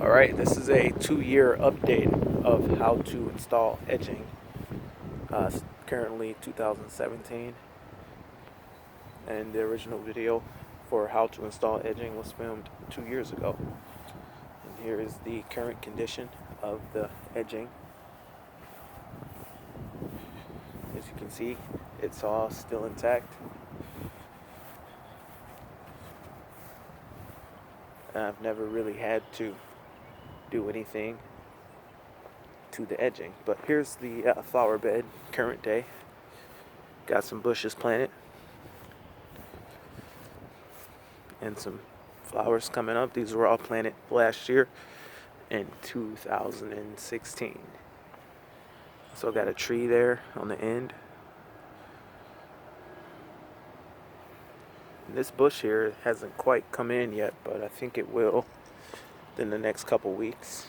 Alright, this is a 2-year update of how to install edging. Currently 2017, and the original video for how to install edging was filmed 2 years ago. And here is the current condition of the edging. As you can see, it's all still intact. I've never really had to do anything to the edging, but here's the flower bed current day. Got some bushes planted and some flowers coming up. These were all planted last year in 2016. So got a tree there on the end. And this bush here hasn't quite come in yet, but I think it will in the next couple weeks.